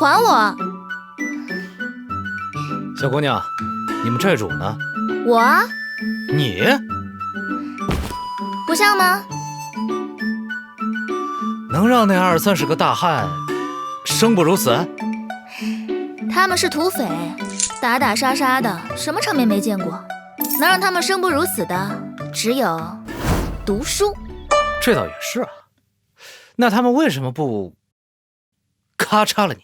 还我！小姑娘，你们寨主呢？我啊，你不像吗？能让那20-30个大汉生不如死？他们是土匪，打打杀杀的，什么场面没见过？能让他们生不如死的，只有读书。这倒也是啊。那他们为什么不咔嚓了你？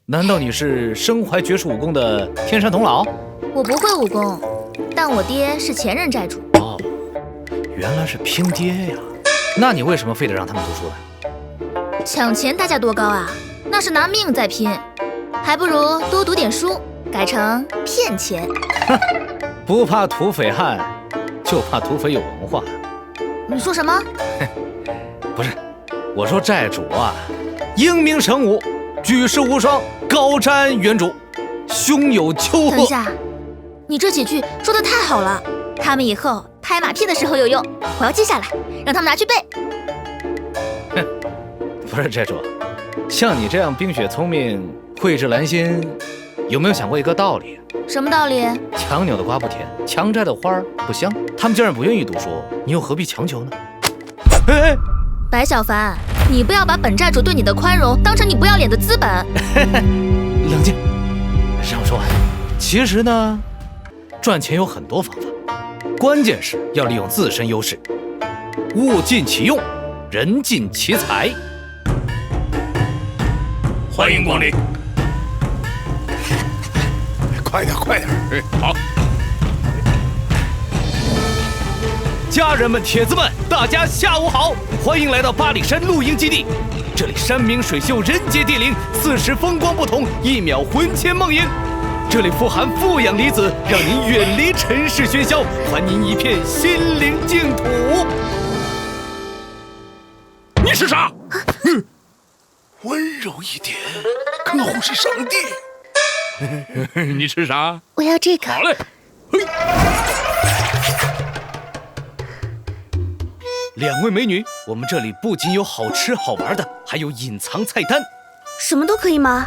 难道你是身怀绝世武功的天山童姥？我不会武功，但我爹是前任寨主。哦，原来是拼爹呀。那你为什么非得让他们读书呢？抢钱代价多高啊，那是拿命在拼，还不如多读点书，改成骗钱。不怕土匪汉，就怕土匪有文化。你说什么？不是，我说寨主啊，英明神武，举世无双，高瞻远瞩，胸有丘壑。等一下，你这几句说的太好了，他们以后拍马屁的时候有用，我要记下来，让他们拿去背。不是寨主，像你这样冰雪聪明、蕙质兰心，有没有想过一个道理？什么道理？强扭的瓜不甜，强摘的花不香。他们既然不愿意读书，你又何必强求呢？哎，白小凡，你不要把本寨主对你的宽容当成你不要脸的资本。冷静，让我说完。其实呢，赚钱有很多方法，关键是要利用自身优势，物尽其用，人尽其才。欢迎光临。快点，快点！好。家人们、铁子们，大家下午好，欢迎来到八里山露营基地。这里山明水秀，人杰地灵，4时风光不同，1秒魂牵梦萦。这里富含负氧离子，让您远离尘世喧嚣，还您一片心灵净土。你是啥？温柔一点，客户是上帝。你吃啥？我要这个。好嘞。2位美女，我们这里不仅有好吃好玩的，还有隐藏菜单。什么都可以吗？